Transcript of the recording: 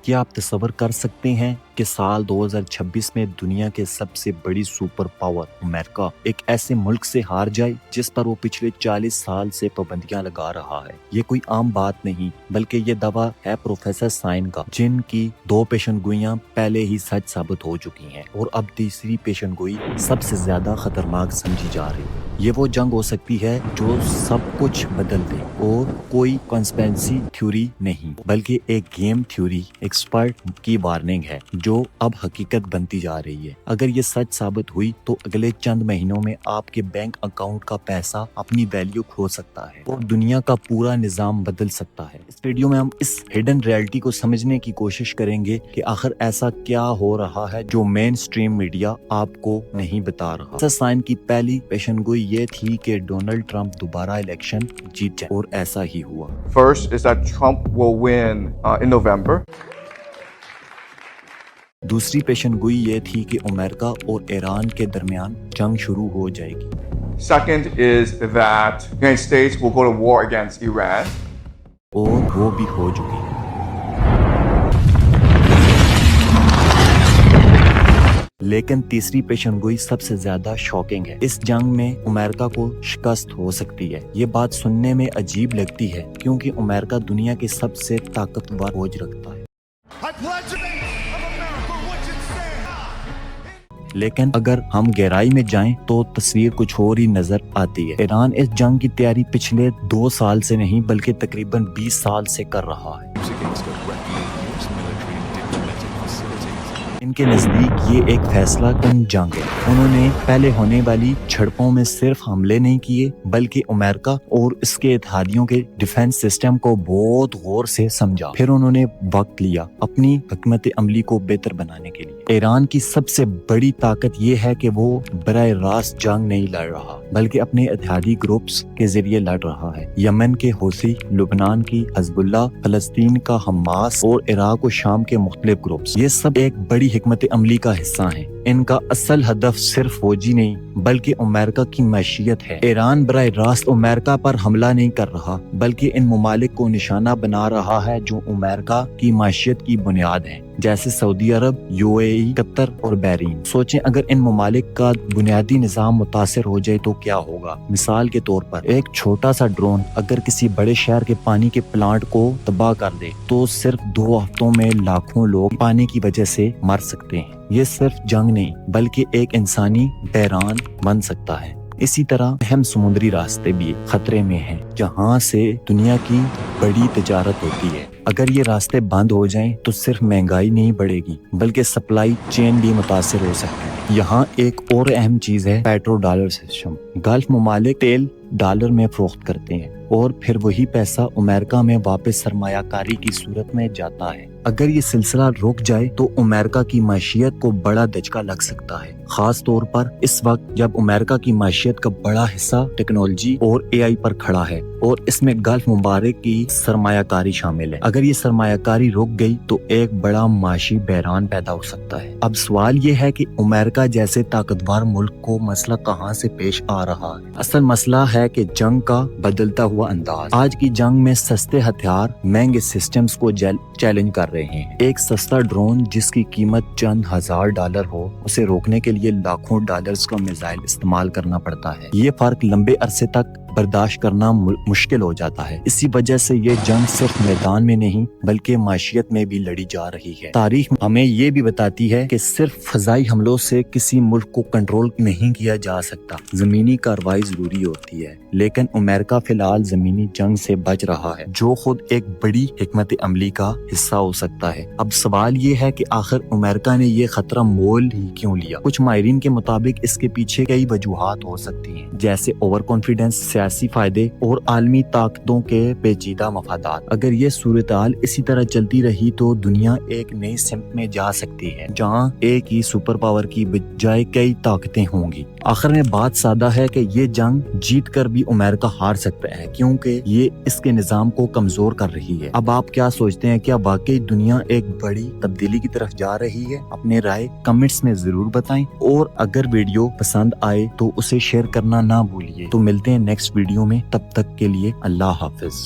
क्या आप तसव्वुर कर सकते हैं कि साल 2026 में दुनिया के सबसे बड़ी सुपर पावर अमेरिका एक ऐसे मुल्क से हार जाए जिस पर वो पिछले 40 साल से पाबंदियां लगा रहा है। ये कोई आम बात नहीं बल्कि ये दावा है प्रोफेसर साइन का, जिनकी 2 पेशनगोइयां पहले ही सच साबित हो चुकी हैं और अब तीसरी पेशनगोई सबसे ज्यादा खतरनाक समझी जा रही है। ये वो जंग हो सकती है जो सब कुछ बदल दे और कोई कॉन्स्पिरेसी थ्योरी नहीं बल्कि एक गेम थ्योरी एक्सपर्ट की वार्निंग है जो अब हकीकत बनती जा रही है। अगर ये सच साबित हुई तो अगले चंद महीनों में आपके बैंक अकाउंट का पैसा अपनी वैल्यू खो सकता है और दुनिया का पूरा निजाम बदल सकता है। इस वीडियो में हम इस हिडन रियलिटी को समझने की कोशिश करेंगे कि आखिर ऐसा क्या हो रहा है जो मेन स्ट्रीम मीडिया आपको नहीं बता रहा। साइन की पहली पेशनगोई ये थी कि डोनाल्ड ट्रंप दोबारा इलेक्शन जीत जाए और ऐसा ही हुआ। First is that Trump will win in November. दूसरी पेशनगोई ये थी कि अमेरिका और ईरान के दरमियान जंग शुरू हो जाएगी। Second is that the United States will go to war against Iran. और वो भी हो चुकी। लेकिन तीसरी पेशनगोई सबसे ज्यादा शॉकिंग है। इस जंग में अमेरिका को शिकस्त हो सकती है। ये बात सुनने में अजीब लगती है क्योंकि अमेरिका दुनिया के सबसे ताकतवर फौज रखता है। लेकिन अगर हम गहराई में जाएं तो तस्वीर कुछ और ही नजर आती है। ईरान इस जंग की तैयारी पिछले 2 साल से नहीं बल्कि तकरीबन 20 साल से कर रहा है। इनके नजदीक ये एक फैसला कन जंग है। उन्होंने पहले होने वाली झड़पों में सिर्फ हमले नहीं किए बल्कि अमेरिका और इसके इत्तेहादियों के डिफेंस सिस्टम को बहुत गौर से समझा। फिर उन्होंने वक्त लिया अपनी हिकमत अमली को बेहतर बनाने के लिए। ईरान की सबसे बड़ी ताकत ये है कि वो बराह रास्त जंग नहीं लड़ रहा बल्कि अपने इत्तेहादी ग्रुप्स के जरिए लड़ रहा है। यमन के हूसी, लुबनान की हिजबुल्लाह, फलस्तीन का हमास और इराक और शाम के मुख्तलिफ ग्रुप्स, ये सब एक बड़ी हिकमत अमली का हिस्सा हैं। इनका असल हदफ सिर्फ फौजी नहीं बल्कि अमेरिका की मैशियत है। ईरान बराह रास्त अमेरिका पर हमला नहीं कर रहा बल्कि इन ममालिक को निशाना बना रहा है जो अमेरिका की मैशियत की बुनियाद है, जैसे सऊदी अरब, यूएई, कतर और बहरीन। सोचें अगर इन ममालिक का बुनियादी निजाम मुतासिर हो जाए तो क्या होगा। मिसाल के तौर पर एक छोटा सा ड्रोन अगर किसी बड़े शहर के पानी के प्लांट को तबाह कर दे तो सिर्फ 2 हफ्तों में लाखों लोग पानी की वजह से मर सकते हैं। ये सिर्फ जंग नहीं बल्कि एक इंसानी बहरान बन सकता है। इसी तरह अहम समुद्री रास्ते भी खतरे में हैं, जहां से दुनिया की बड़ी तिजारत होती है। अगर ये रास्ते बंद हो जाएं तो सिर्फ महंगाई नहीं बढ़ेगी बल्कि सप्लाई चेन भी मुतासिर हो सकती है। यहाँ एक और अहम चीज है पेट्रो डॉलर सिस्टम। गल्फ ममालिक तेल डॉलर में फरोख्त करते हैं और फिर वही पैसा अमेरिका में वापस सरमायाकारी की सूरत में जाता है। अगर ये सिलसिला रुक जाए तो अमेरिका की मैशियत को बड़ा धचका लग सकता है, खास तौर पर इस वक्त जब अमेरिका की मैशियत का बड़ा हिस्सा टेक्नोलॉजी और एआई पर खड़ा है और इसमें गल्फ मुबारक की सरमायाकारी शामिल है। अगर ये सरमायाकारी रुक गई तो एक बड़ा माशी बहरान पैदा हो सकता है। अब सवाल ये है कि अमेरिका जैसे ताकतवर मुल्क को मसला कहाँ से पेश आ रहा है। असल मसला है कि जंग का बदलता हुआ अंदाज। आज की जंग में सस्ते हथियार महंगे सिस्टम्स को चैलेंज कर रहे हैं। एक सस्ता ड्रोन जिसकी कीमत चंद $1000 हो, उसे रोकने के लिए लाखों डॉलर्स का मिसाइल इस्तेमाल करना पड़ता है। ये फर्क लंबे अरसे तक बर्दाश्त करना मुश्किल हो जाता है। इसी वजह से ये जंग सिर्फ मैदान में नहीं बल्कि माशियत में भी लड़ी जा रही है। तारीख हमें ये भी बताती है कि सिर्फ फजाई हमलों से किसी मुल्क को कंट्रोल नहीं किया जा सकता, जमीनी कार्रवाई जरूरी होती है। लेकिन अमेरिका फिलहाल जमीनी जंग से बच रहा है जो खुद एक बड़ी हिकमत अमली का हिस्सा हो सकता है। अब सवाल ये है कि आखिर अमेरिका ने ये खतरा मोल ही क्यों लिया। कुछ माहिरीन के मुताबिक इसके पीछे कई वजूहात हो सकती हैं, जैसे ओवर कॉन्फिडेंस, सियासी फायदे और आलमी ताकतों के पेचीदा मफादात। अगर ये सूरत-हाल इसी तरह चलती रही तो दुनिया एक नई सिमत में जा सकती है जहां एक ही सुपर पावर की बजाय कई ताकतें होंगी। आखिर में बात सादा है कि ये जंग जीत कर भी अमेरिका हार सकता है क्योंकि ये इसके निजाम को कमजोर कर रही है। अब आप क्या सोचते हैं, क्या वाकई दुनिया एक बड़ी तब्दीली की तरफ जा रही है? अपने राय कमेंट्स में जरूर बताएं और अगर वीडियो पसंद आए तो उसे शेयर करना ना भूलिए। तो मिलते हैं नेक्स्ट वीडियो में, तब तक के लिए अल्लाह हाफिज।